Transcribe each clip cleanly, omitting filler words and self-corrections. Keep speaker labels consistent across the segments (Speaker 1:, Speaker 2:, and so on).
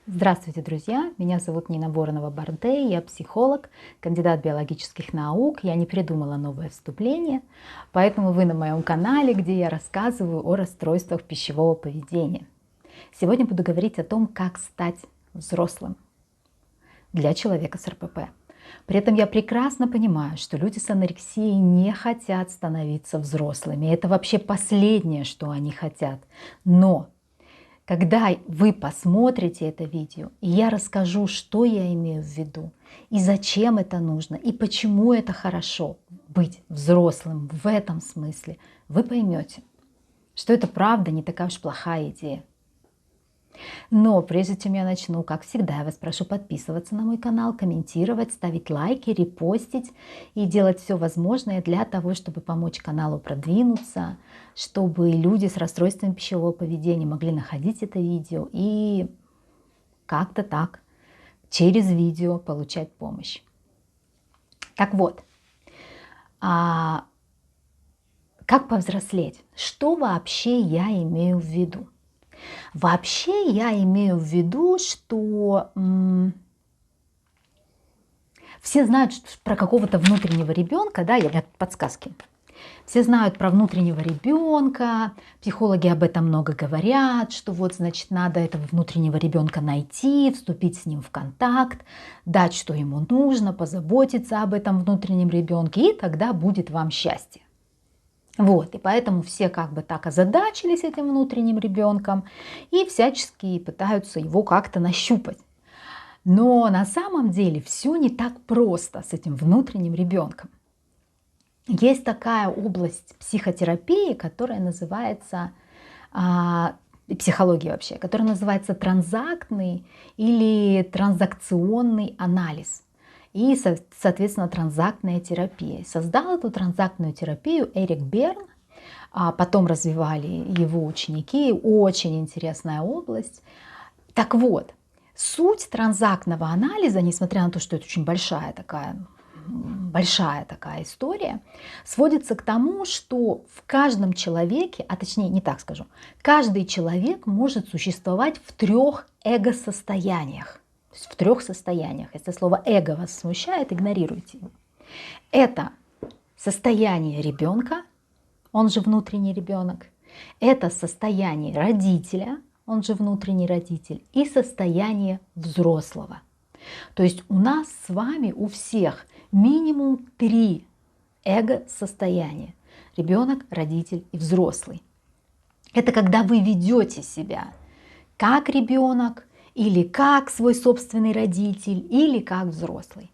Speaker 1: Здравствуйте, друзья! Меня зовут Нина Воронова-Барде, я психолог, кандидат биологических наук. Я не придумала новое вступление, поэтому вы на моем канале, где я рассказываю о расстройствах пищевого поведения. Сегодня буду говорить о том, как стать взрослым для человека с РПП. При этом я прекрасно понимаю, что люди с анорексией не хотят становиться взрослыми. Это вообще последнее, что они хотят. Но когда вы посмотрите это видео, и я расскажу, что я имею в виду, и зачем это нужно, и почему это хорошо быть взрослым в этом смысле, вы поймете, что это правда не такая уж плохая идея. Но прежде чем я начну, как всегда, я вас прошу подписываться на мой канал, комментировать, ставить лайки, репостить и делать все возможное для того, чтобы помочь каналу продвинуться, чтобы люди с расстройством пищевого поведения могли находить это видео и как-то так через видео получать помощь. Так вот, как повзрослеть? Что вообще я имею в виду? Вообще я имею в виду, что все знают про какого-то внутреннего ребенка, да, я подсказки. Все знают про внутреннего ребенка, психологи об этом много говорят, что вот, значит, надо этого внутреннего ребенка найти, вступить с ним в контакт, дать, что ему нужно, позаботиться об этом внутреннем ребенке, и тогда будет вам счастье. Вот, и поэтому все как бы так озадачились этим внутренним ребенком и всячески пытаются его как-то нащупать. Но на самом деле все не так просто с этим внутренним ребенком. Есть такая область психотерапии, которая называется, психология вообще, которая называется транзактный или транзакционный анализ. И, соответственно, транзактная терапия. Создал эту транзактную терапию Эрик Берн, а потом развивали его ученики. Очень интересная область. Так вот, суть транзактного анализа, несмотря на то, что это очень большая такая история, сводится к тому, что в каждом человеке, а точнее не так скажу, каждый человек может существовать в 3 эго-состояниях. В 3 состояниях. Если слово эго вас смущает, игнорируйте его. Это состояние ребенка, он же внутренний ребенок. Это состояние родителя, он же внутренний родитель. И состояние взрослого. То есть у нас с вами, у всех, минимум 3 эго-состояния. Ребенок, родитель и взрослый. Это когда вы ведете себя как ребенок, или как свой собственный родитель, или как взрослый.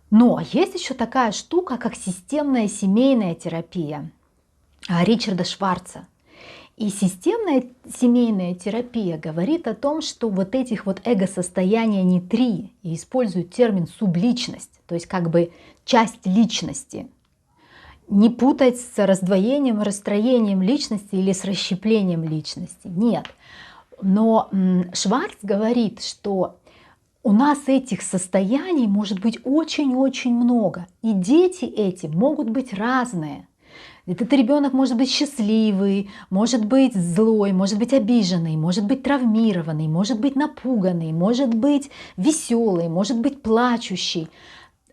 Speaker 1: Но есть еще такая штука, как системная семейная терапия Ричарда Шварца. И системная семейная терапия говорит о том, что вот этих вот эго-состояния не 3, и используют термин субличность, то есть как бы часть личности. Не путать с раздвоением, расстроением личности или с расщеплением личности. Нет. Но Шварц говорит, что у нас этих состояний может быть очень-очень много. И дети эти могут быть разные. Этот ребенок может быть счастливый, может быть злой, может быть обиженный, может быть травмированный, может быть напуганный, может быть веселый, может быть плачущий.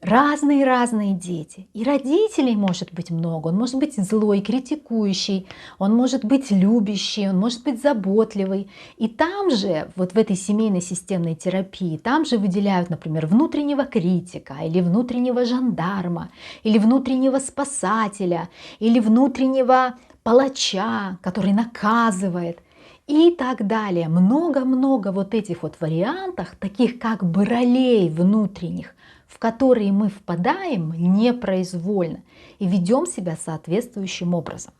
Speaker 1: Разные дети. И родителей может быть много. Он может быть злой, критикующий, он может быть любящий, он может быть заботливый. И там же, вот в этой семейной системной терапии, там же выделяют, например, внутреннего критика, или внутреннего жандарма, или внутреннего спасателя, или внутреннего палача, который наказывает. И так далее. Много-много вот этих вот вариантов, таких как бы ролей внутренних, в которые мы впадаем непроизвольно и ведем себя соответствующим образом.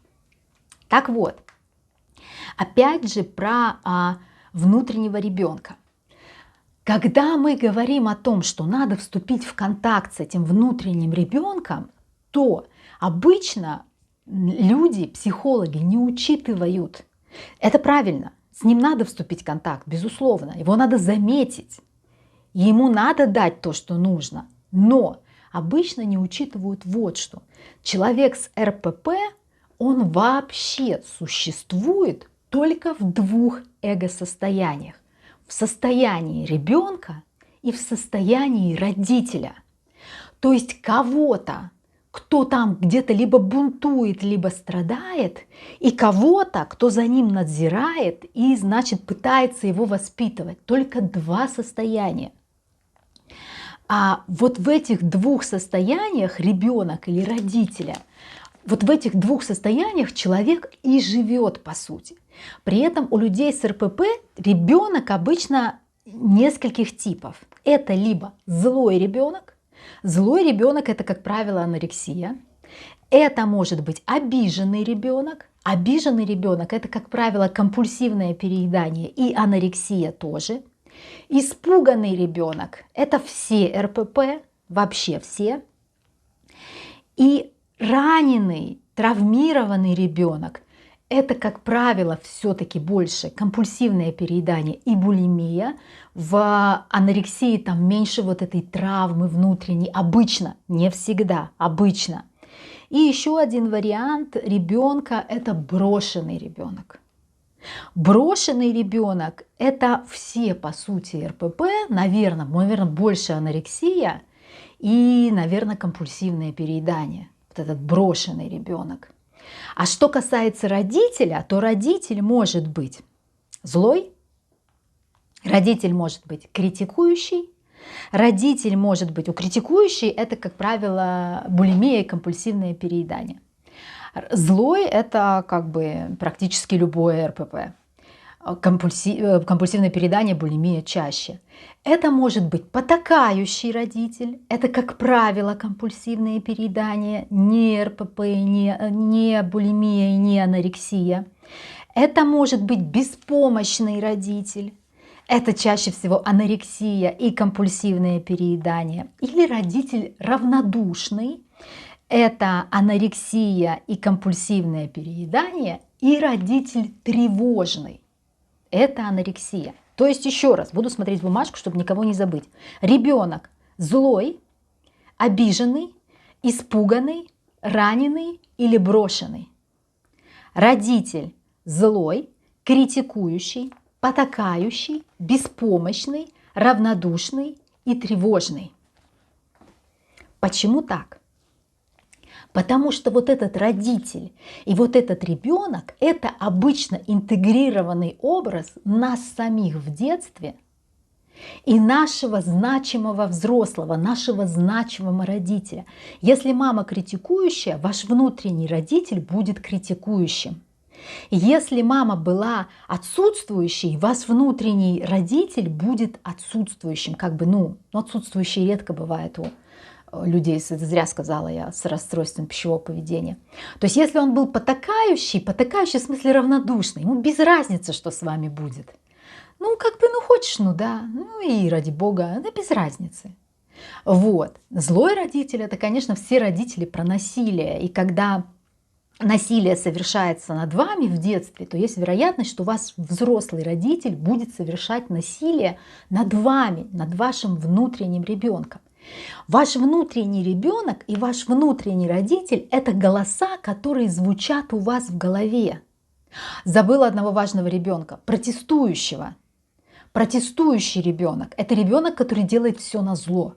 Speaker 1: Так вот, опять же про внутреннего ребенка. Когда мы говорим о том, что надо вступить в контакт с этим внутренним ребенком, то обычно люди, психологи, не учитывают. Это правильно, с ним надо вступить в контакт, безусловно, его надо заметить. Ему надо дать то, что нужно, но обычно не учитывают вот что. Человек с РПП, он вообще существует только в 2 эго-состояниях. в состоянии ребенка и в состоянии родителя. То есть кого-то, кто там где-то либо бунтует, либо страдает, и кого-то, кто за ним надзирает и, значит, пытается его воспитывать. Только два состояния. А вот в этих двух состояниях ребенок или родителя, вот в этих двух состояниях человек и живет по сути. При этом у людей с РПП ребенок обычно нескольких типов. Это либо злой ребенок. Злой ребенок — это, как правило, анорексия. Это может быть обиженный ребенок. Обиженный ребенок — это, как правило, компульсивное переедание и анорексия тоже. Испуганный ребенок — это все РПП, вообще все. И раненый, травмированный ребенок — это, как правило, все-таки больше компульсивное переедание и булимия. В анорексии там меньше вот этой травмы внутренней. Обычно, не всегда, обычно. И еще один вариант ребенка — это брошенный ребенок. Брошенный ребенок — это все, по сути, РПП, наверное, больше анорексия и, наверное, компульсивное переедание. Вот этот брошенный ребенок. А что касается родителя, то родитель может быть злой, родитель может быть критикующий, родитель может быть, у критикующей это, как правило, булимия и компульсивное переедание. Злой — это как бы практически любое РПП. Компульсивное переедание, булимия чаще. Это может быть потакающий родитель. Это, как правило, компульсивные переедания, не РПП, не булимия и не анорексия. Это может быть беспомощный родитель. Это чаще всего анорексия и компульсивное переедание. Или родитель равнодушный. Это анорексия и компульсивное переедание. И родитель тревожный. Это анорексия. То есть, еще раз, буду смотреть бумажку, чтобы никого не забыть. Ребенок злой, обиженный, испуганный, раненый или брошенный. Родитель злой, критикующий, потакающий, беспомощный, равнодушный и тревожный. Почему так? Потому что вот этот родитель и вот этот ребенок — это обычно интегрированный образ нас самих в детстве и нашего значимого взрослого, нашего значимого родителя. Если мама критикующая, ваш внутренний родитель будет критикующим. Если мама была отсутствующей, ваш внутренний родитель будет отсутствующим. Отсутствующий редко бывает у людей, зря сказала я, с расстройством пищевого поведения. То есть если он был потакающий в смысле равнодушный, ему без разницы, что с вами будет. Хочешь, и ради бога, без разницы. Вот. Злой родитель — это, конечно, все родители про насилие. И когда насилие совершается над вами в детстве, то есть вероятность, что ваш взрослый родитель будет совершать насилие над вами, над вашим внутренним ребенком. Ваш внутренний ребенок и ваш внутренний родитель — это голоса, которые звучат у вас в голове. Забыла одного важного ребенка, протестующего. Протестующий ребенок — это ребенок, который делает все на зло.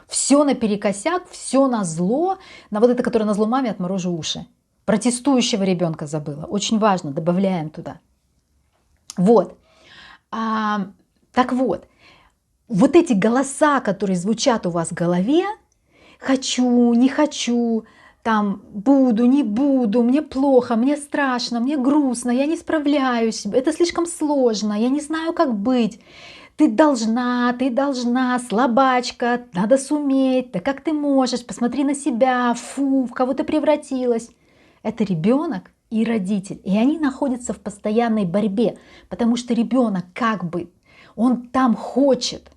Speaker 1: Все наперекосяк, все на зло, на вот это, которое на зло маме, отморожу уши. Протестующего ребенка забыла. Очень важно, добавляем туда. Вот. Так вот. Вот эти голоса, которые звучат у вас в голове, хочу, не хочу, буду, не буду, мне плохо, мне страшно, мне грустно, я не справляюсь, это слишком сложно, я не знаю, как быть. Ты должна, слабачка, надо суметь, да как ты можешь, посмотри на себя, фу, в кого ты превратилась. Это ребенок и родитель, и они находятся в постоянной борьбе, потому что ребенок он там хочет,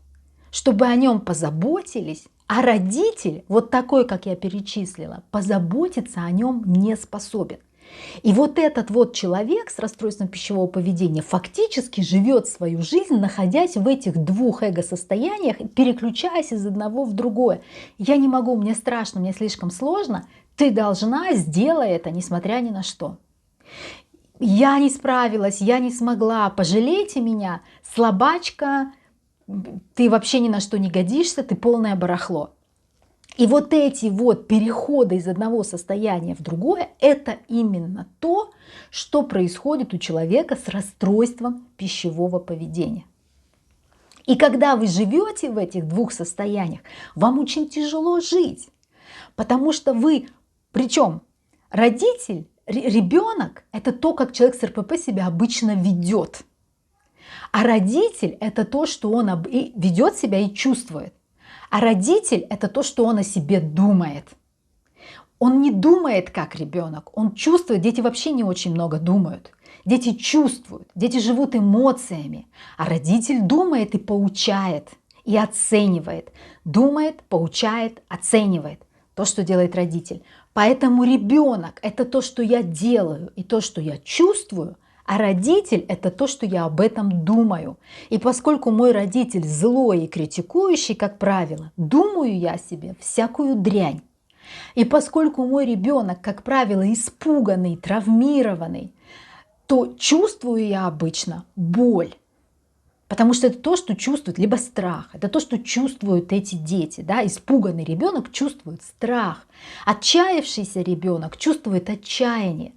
Speaker 1: чтобы о нем позаботились, а родитель, вот такой, как я перечислила, позаботиться о нем не способен. И вот этот вот человек с расстройством пищевого поведения фактически живет свою жизнь, находясь в этих двух эго-состояниях, переключаясь из одного в другое. Я не могу, мне страшно, мне слишком сложно, ты должна, сделай это, несмотря ни на что. я не справилась, я не смогла, пожалейте меня, слабачка, ты вообще ни на что не годишься, ты полное барахло. И вот эти вот переходы из одного состояния в другое, это именно то, что происходит у человека с расстройством пищевого поведения. И когда вы живете в этих двух состояниях, вам очень тяжело жить, потому что вы, причем родитель, ребенок – это то, как человек с РПП себя обычно ведет. А родитель – это то, что он ведет себя и чувствует. А родитель – это то, что он о себе думает. Он не думает как ребенок, он чувствует. Дети вообще не очень много думают. Дети чувствуют, дети живут эмоциями. А родитель думает и поучает, и оценивает. Думает, поучает, оценивает. То, что делает родитель. Поэтому ребенок – это то, что я делаю, и то, что я чувствую. А родитель – это то, что я об этом думаю. И поскольку мой родитель злой и критикующий, как правило, думаю я о себе всякую дрянь. И поскольку мой ребенок, как правило, испуганный, травмированный, то чувствую я обычно боль. Потому что это то, что чувствует, либо страх. Это то, что чувствуют эти дети. Да? Испуганный ребенок чувствует страх. Отчаявшийся ребенок чувствует отчаяние.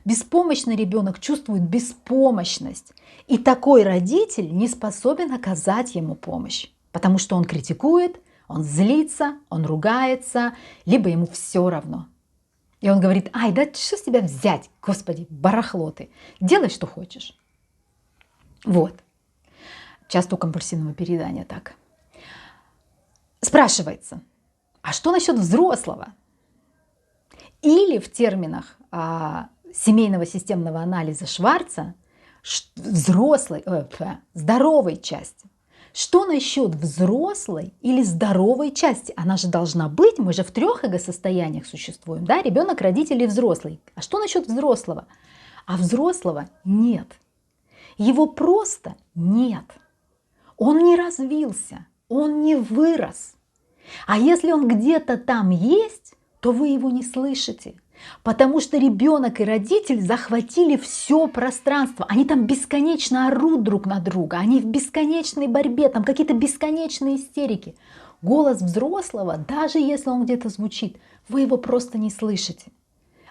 Speaker 1: Беспомощный ребенок чувствует беспомощность. И такой родитель не способен оказать ему помощь. Потому что он критикует, он злится, он ругается, либо ему все равно. И он говорит: ай, да что с тебя взять, Господи, барахло ты, делай, что хочешь. Вот. Часто у компульсивного переедания так. Спрашивается, а что насчет взрослого? Или в терминах семейного системного анализа Шварца здоровой части. Что насчет взрослой или здоровой части? Она же должна быть, мы же в трех эго-состояниях существуем, да? Ребенок, родитель и взрослый. А что насчет взрослого? А взрослого нет. Его просто нет. Он не развился, он не вырос. А если он где-то там есть, то вы его не слышите. Потому что ребенок и родитель захватили все пространство. Они там бесконечно орут друг на друга. Они в бесконечной борьбе, там какие-то бесконечные истерики. Голос взрослого, даже если он где-то звучит, вы его просто не слышите.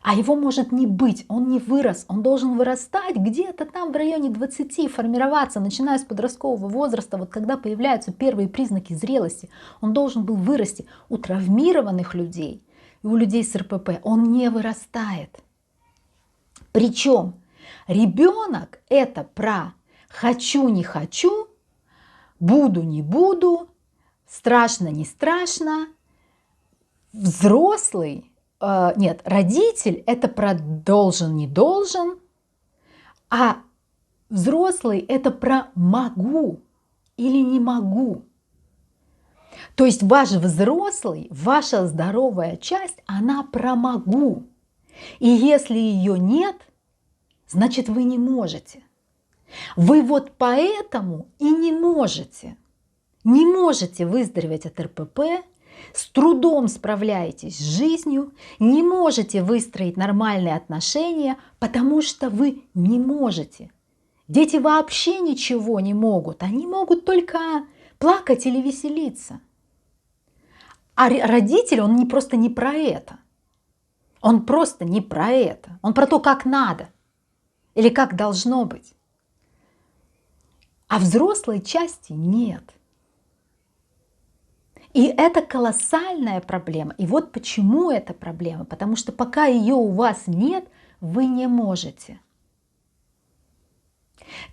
Speaker 1: А его может не быть, он не вырос, он должен вырастать где-то там в районе 20, формироваться, начиная с подросткового возраста, вот когда появляются первые признаки зрелости, он должен был вырасти. У травмированных людей и у людей с РПП он не вырастает. Причем ребенок это про хочу, не хочу, буду, не буду, страшно, не страшно. Взрослый, нет, родитель это про должен, не должен, а взрослый это про могу или не могу. То есть ваш взрослый, ваша здоровая часть, она про могу. И если ее нет, значит вы не можете. Вы вот поэтому и не можете. Не можете выздороветь от РПП, с трудом справляетесь с жизнью, не можете выстроить нормальные отношения, потому что вы не можете. Дети вообще ничего не могут, они могут только плакать или веселиться. А родитель, он просто не про это. Он просто не про это. Он про то, как надо или как должно быть. А взрослой части нет. И это колоссальная проблема. И вот почему это проблема. Потому что пока ее у вас нет, вы не можете.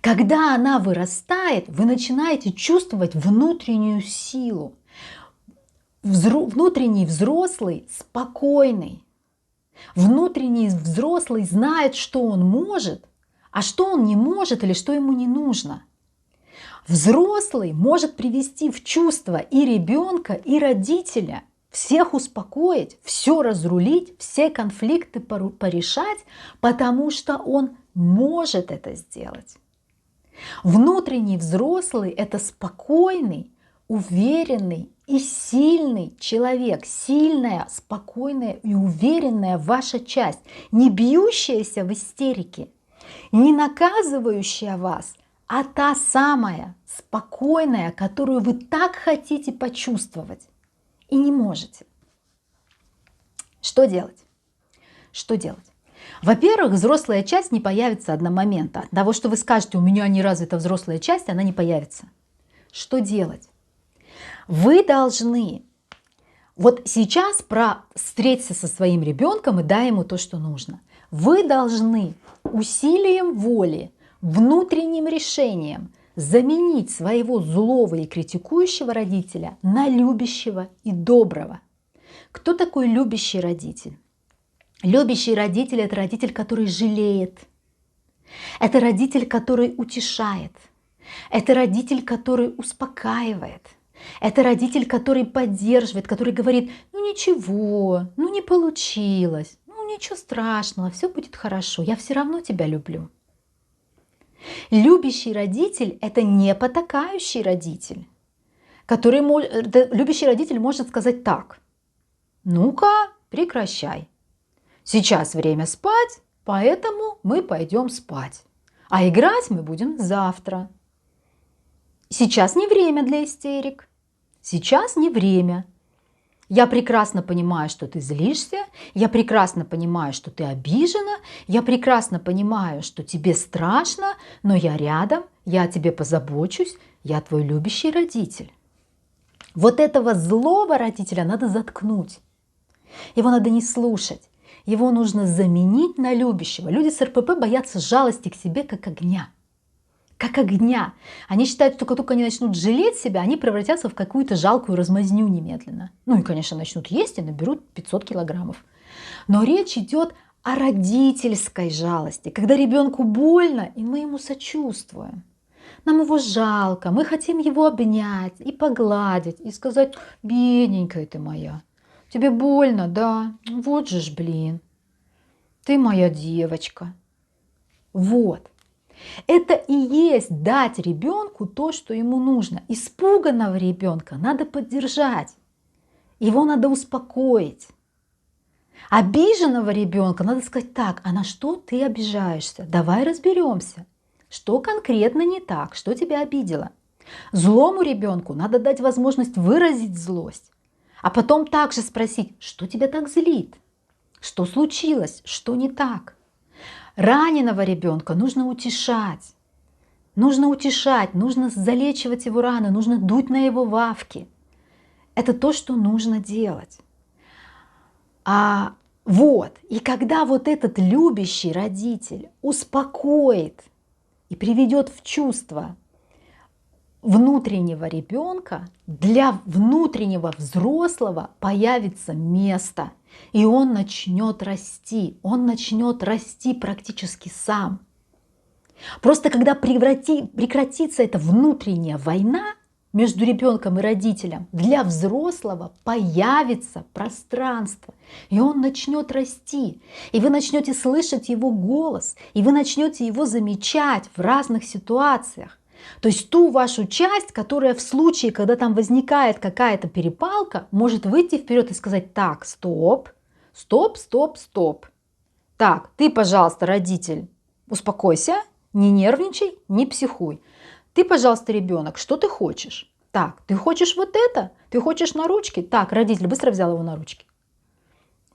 Speaker 1: Когда она вырастает, вы начинаете чувствовать внутреннюю силу. Внутренний взрослый спокойный. Внутренний взрослый знает, что он может, а что он не может или что ему не нужно. Взрослый может привести в чувство и ребенка, и родителя, всех успокоить, все разрулить, все конфликты порешать, потому что он может это сделать. Внутренний взрослый – это спокойный, уверенный и сильный человек, сильная, спокойная и уверенная ваша часть, не бьющаяся в истерике, Не наказывающая вас, а та самая спокойная, которую вы так хотите почувствовать и не можете. Что делать? Что делать? Во-первых, взрослая часть не появится одномоментно. От того, что вы скажете, у меня не развита взрослая часть, она не появится. Что делать? Вы должны вот сейчас встреться со своим ребенком и дай ему то, что нужно. Вы должны усилием воли, внутренним решением заменить своего злого и критикующего родителя на любящего и доброго. Кто такой любящий родитель? Любящий родитель – это родитель, который жалеет. Это родитель, который утешает. Это родитель, который успокаивает. Это родитель, который поддерживает, который говорит, ну ничего, ну не получилось, ну ничего страшного, все будет хорошо, я все равно тебя люблю. Любящий родитель – это не потакающий родитель. Любящий родитель может сказать так: ну-ка, прекращай. Сейчас время спать, поэтому мы пойдем спать. А играть мы будем завтра. Сейчас не время для истерик. Сейчас не время. Я прекрасно понимаю, что ты злишься. Я прекрасно понимаю, что ты обижена. Я прекрасно понимаю, что тебе страшно. Но я рядом, я о тебе позабочусь. Я твой любящий родитель. Вот этого злого родителя надо заткнуть. Его надо не слушать. Его нужно заменить на любящего. Люди с РПП боятся жалости к себе как огня. Как огня. Они считают, что как только они начнут жалеть себя, они превратятся в какую-то жалкую размазню немедленно. Ну и, конечно, начнут есть и наберут 500 килограммов. Но речь идет о родительской жалости, когда ребенку больно, и мы ему сочувствуем. Нам его жалко, мы хотим его обнять и погладить, и сказать: бедненькая ты моя, тебе больно, да? Вот же ж, блин, ты моя девочка. Вот. Это и есть дать ребенку то, что ему нужно. Испуганного ребенка надо поддержать, его надо успокоить. Обиженного ребенка надо сказать: так, а на что ты обижаешься? Давай разберемся. Что конкретно не так? Что тебя обидело? Злому ребенку надо дать возможность выразить злость, а потом также спросить: что тебя так злит? Что случилось? Что не так? Раненого ребенка нужно утешать. Нужно залечивать его раны, нужно дуть на его вавки. Это то, что нужно делать. И когда вот этот любящий родитель успокоит и приведет в чувство внутреннего ребенка, для внутреннего взрослого появится место, и он начнет расти. Он начнет расти практически сам. Просто когда прекратится эта внутренняя война между ребенком и родителем, для взрослого появится пространство, и он начнет расти. И вы начнете слышать его голос, и вы начнете его замечать в разных ситуациях. То есть ту вашу часть, которая в случае, когда там возникает какая-то перепалка, может выйти вперед и сказать: так, стоп, стоп, стоп, стоп. Так, ты, пожалуйста, родитель, успокойся, не нервничай, не психуй. Ты, пожалуйста, ребенок, что ты хочешь? Так, ты хочешь вот это? Ты хочешь на ручки? Так, родитель быстро взял его на ручки.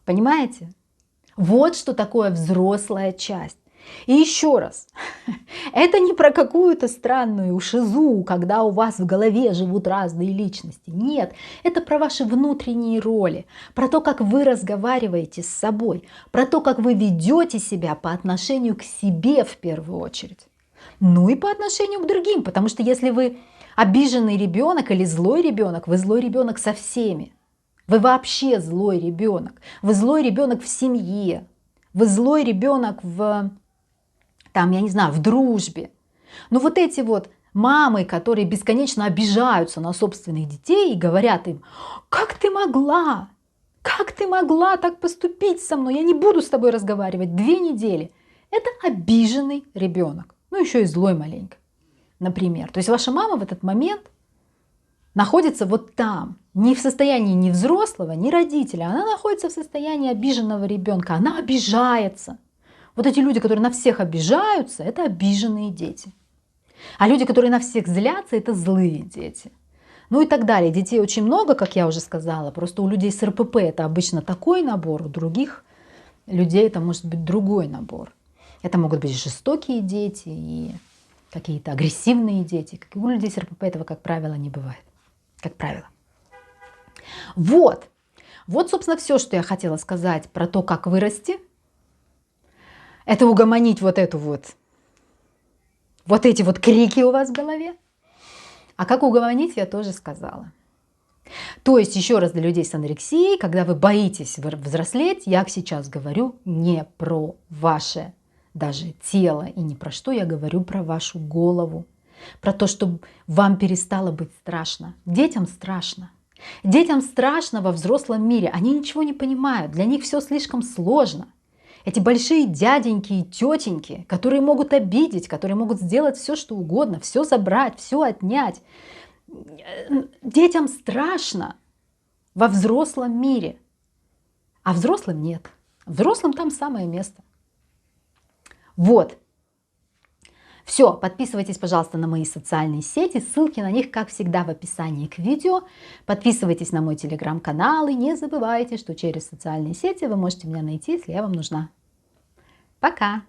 Speaker 1: Понимаете? Вот что такое взрослая часть. И еще раз, это не про какую-то странную шизу, когда у вас в голове живут разные личности. Нет, это про ваши внутренние роли, про то, как вы разговариваете с собой, про то, как вы ведете себя по отношению к себе в первую очередь. Ну и по отношению к другим, потому что если вы обиженный ребенок или злой ребенок, вы злой ребенок со всеми. Вы вообще злой ребенок. Вы злой ребенок в семье. Вы злой ребенок в дружбе. Но вот эти вот мамы, которые бесконечно обижаются на собственных детей и говорят им: как ты могла? Как ты могла так поступить со мной? Я не буду с тобой разговаривать 2 недели. Это обиженный ребенок. Ну еще и злой маленько, например. То есть ваша мама в этот момент находится вот там, не в состоянии ни взрослого, ни родителя. Она находится в состоянии обиженного ребенка. Она обижается. Вот эти люди, которые на всех обижаются, это обиженные дети. А люди, которые на всех злятся, это злые дети. Ну и так далее. Детей очень много, как я уже сказала. Просто у людей с РПП это обычно такой набор, у других людей это может быть другой набор. Это могут быть жестокие дети и какие-то агрессивные дети. У людей с РПП этого, как правило, не бывает. Как правило. Вот. Вот, собственно, все, что я хотела сказать про то, как вырасти. Это угомонить вот эту вот эти вот крики у вас в голове. А как угомонить, я тоже сказала. То есть, еще раз, для людей с анорексией, когда вы боитесь взрослеть, я сейчас говорю не про ваше даже тело и не про что, я говорю про вашу голову. Про то, чтобы вам перестало быть страшно. Детям страшно. Детям страшно во взрослом мире. Они ничего не понимают. Для них все слишком сложно. Эти большие дяденьки и тетеньки, которые могут обидеть, которые могут сделать все, что угодно, все забрать, все отнять. Детям страшно во взрослом мире, а взрослым нет. Взрослым там самое место. Вот. Все, подписывайтесь, пожалуйста, на мои социальные сети. Ссылки на них, как всегда, в описании к видео. Подписывайтесь на мой телеграм-канал. И не забывайте, что через социальные сети вы можете меня найти, если я вам нужна. Пока!